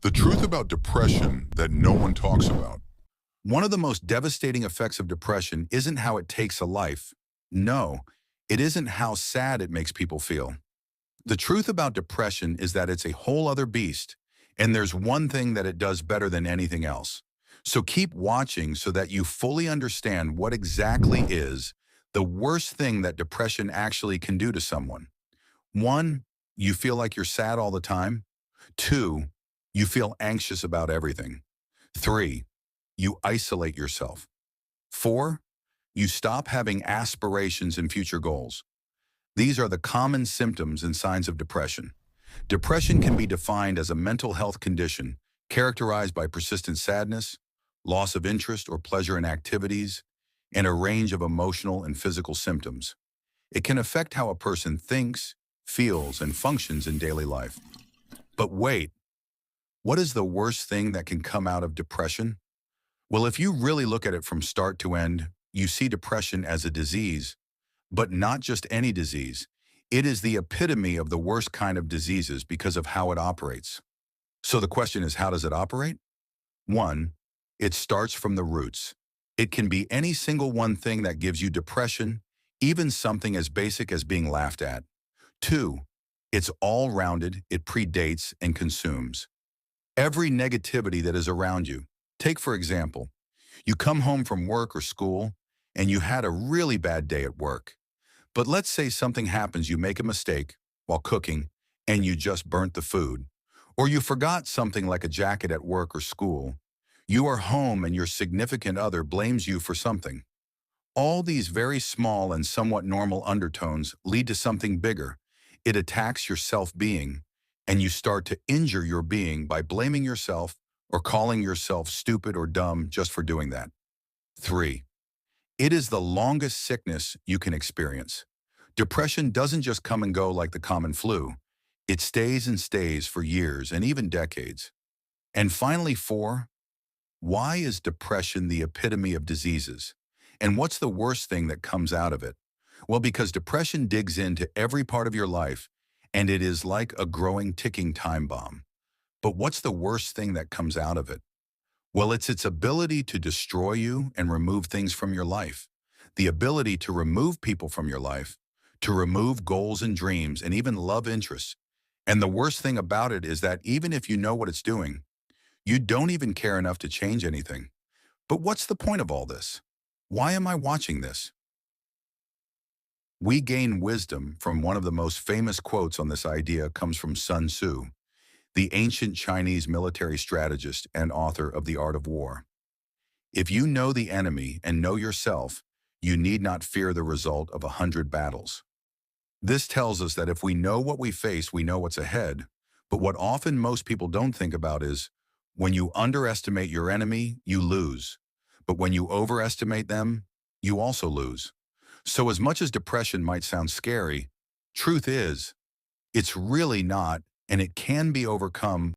The truth about depression that no one talks about. One of the most devastating effects of depression isn't how it takes a life. No, it isn't how sad it makes people feel. The truth about depression is that it's a whole other beast, and there's one thing that it does better than anything else. So keep watching so that you fully understand what exactly is the worst thing that depression actually can do to someone. One, you feel like you're sad all the time. Two, you feel anxious about everything. Three, you isolate yourself. Four, you stop having aspirations and future goals. These are the common symptoms and signs of depression. Depression can be defined as a mental health condition characterized by persistent sadness, loss of interest or pleasure in activities, and a range of emotional and physical symptoms. It can affect how a person thinks, feels, and functions in daily life. But wait, what is the worst thing that can come out of depression? Well, if you really look at it from start to end, you see depression as a disease, but not just any disease. It is the epitome of the worst kind of diseases because of how it operates. So the question is, how does it operate? One, it starts from the roots. It can be any single one thing that gives you depression, even something as basic as being laughed at. Two, it's all-rounded, it predates and consumes every negativity that is around you. Take, for example, you come home from work or school and you had a really bad day at work. But let's say something happens, you make a mistake while cooking and you just burnt the food. Or you forgot something like a jacket at work or school. You are home and your significant other blames you for something. All these very small and somewhat normal undertones lead to something bigger. It attacks your self-being, and you start to injure your being by blaming yourself or calling yourself stupid or dumb just for doing that. Three, it is the longest sickness you can experience. Depression doesn't just come and go like the common flu. It stays and stays for years and even decades. And finally, four, why is depression the epitome of diseases? And what's the worst thing that comes out of it? Well, because depression digs into every part of your life, and it is like a growing ticking time bomb. But what's the worst thing that comes out of it? Well, it's its ability to destroy you and remove things from your life. The ability to remove people from your life, to remove goals and dreams and even love interests. And the worst thing about it is that even if you know what it's doing, you don't even care enough to change anything. But what's the point of all this? Why am I watching this? We gain wisdom from one of the most famous quotes on this idea comes from Sun Tzu, the ancient Chinese military strategist and author of The Art of War. If you know the enemy and know yourself, you need not fear the result of 100 battles. This tells us that if we know what we face, we know what's ahead. But what often most people don't think about is, when you underestimate your enemy, you lose. But when you overestimate them, you also lose. So as much as depression might sound scary, truth is, it's really not, and it can be overcome